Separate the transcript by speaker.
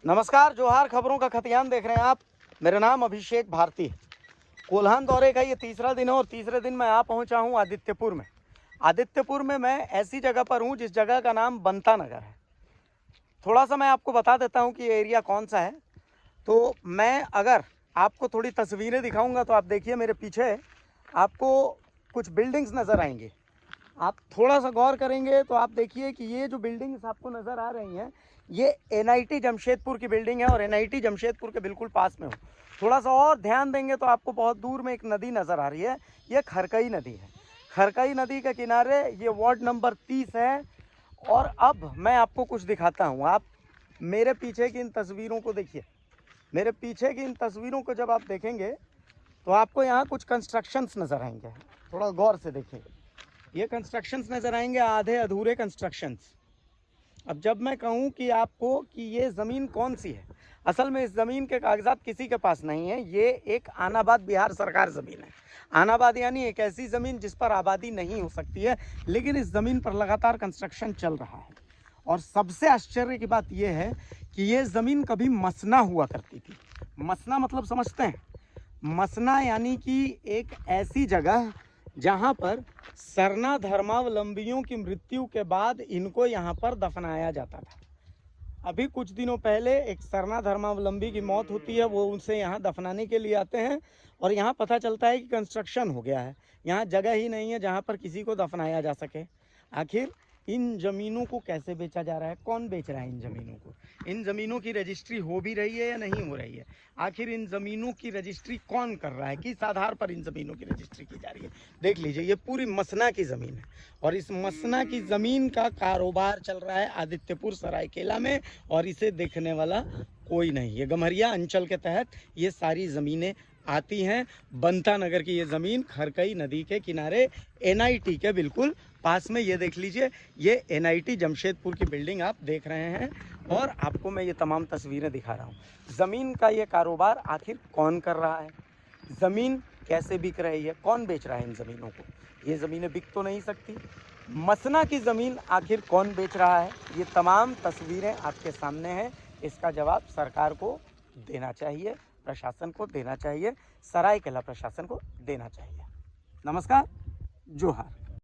Speaker 1: नमस्कार, जोहार। खबरों का खतियान देख रहे हैं आप। मेरा नाम अभिषेक भारती है। कोल्हान दौरे का ये तीसरा दिन है और तीसरे दिन मैं आ पहुंचा हूं आदित्यपुर में। आदित्यपुर में मैं ऐसी जगह पर हूं जिस जगह का नाम बनता नगर है। थोड़ा सा मैं आपको बता देता हूं कि ये एरिया कौन सा है। तो मैं अगर आपको थोड़ी तस्वीरें दिखाऊंगा तो आप देखिए मेरे पीछे आपको कुछ बिल्डिंग्स नज़र आएंगी। आप थोड़ा सा गौर करेंगे तो आप देखिए कि ये जो बिल्डिंग्स आपको नज़र आ रही हैं ये एनआईटी जमशेदपुर की बिल्डिंग है और एनआईटी जमशेदपुर के बिल्कुल पास में हो। थोड़ा सा और ध्यान देंगे तो आपको बहुत दूर में एक नदी नज़र आ रही है। ये खरकई नदी है। खरकई नदी के किनारे ये वार्ड नंबर 30 है। और अब मैं आपको कुछ दिखाता हूँ। आप मेरे पीछे की इन तस्वीरों को देखिए। मेरे पीछे की इन तस्वीरों को जब आप देखेंगे तो आपको यहाँ कुछ कंस्ट्रक्शंस नज़र आएंगे। थोड़ा गौर से देखिए, ये कंस्ट्रक्शंस नज़र आएंगे, आधे अधूरे कंस्ट्रक्शंस। अब जब मैं कहूँ कि आपको कि ये ज़मीन कौन सी है, असल में इस ज़मीन के कागजात किसी के पास नहीं है। ये एक आनाबाद बिहार सरकार ज़मीन है। आनाबाद यानी एक ऐसी ज़मीन जिस पर आबादी नहीं हो सकती है, लेकिन इस ज़मीन पर लगातार कंस्ट्रक्शन चल रहा है। और सबसे आश्चर्य की बात यह है कि ये ज़मीन कभी मसना हुआ करती थी। मसना मतलब समझते हैं? मसना यानी कि एक ऐसी जगह जहाँ पर सरना धर्मावलंबियों की मृत्यु के बाद इनको यहाँ पर दफनाया जाता था। अभी कुछ दिनों पहले एक सरना धर्मावलंबी की मौत होती है, वो उनसे यहाँ दफनाने के लिए आते हैं और यहाँ पता चलता है कि कंस्ट्रक्शन हो गया है, यहाँ जगह ही नहीं है जहाँ पर किसी को दफनाया जा सके। आखिर इन ज़मीनों को कैसे बेचा जा रहा है, कौन बेच रहा है इन ज़मीनों को? इन ज़मीनों की रजिस्ट्री हो भी रही है या नहीं हो रही है? आखिर इन ज़मीनों की रजिस्ट्री कौन कर रहा है, किस आधार पर इन ज़मीनों की रजिस्ट्री की जा रही है? देख लीजिए, ये पूरी मसना की ज़मीन है और इस मसना की ज़मीन का कारोबार चल रहा है आदित्यपुर सरायकेला में और इसे देखने वाला कोई नहीं। ये गम्हरिया अंचल के तहत ये सारी ज़मीनें आती हैं। बनता नगर की ये ज़मीन खरकई नदी के किनारे एनआईटी के बिल्कुल पास में, ये देख लीजिए, ये एनआईटी जमशेदपुर की बिल्डिंग आप देख रहे हैं और आपको मैं ये तमाम तस्वीरें दिखा रहा हूँ। ज़मीन का ये कारोबार आखिर कौन कर रहा है, ज़मीन कैसे बिक रही है, कौन बेच रहा है इन ज़मीनों को? ये ज़मीनें बिक तो नहीं सकती। मसना की ज़मीन आखिर कौन बेच रहा है? ये तमाम तस्वीरें आपके सामने हैं। इसका जवाब सरकार को देना चाहिए, प्रशासन को देना चाहिए, सरायकेला प्रशासन को देना चाहिए। नमस्कार, जोहार।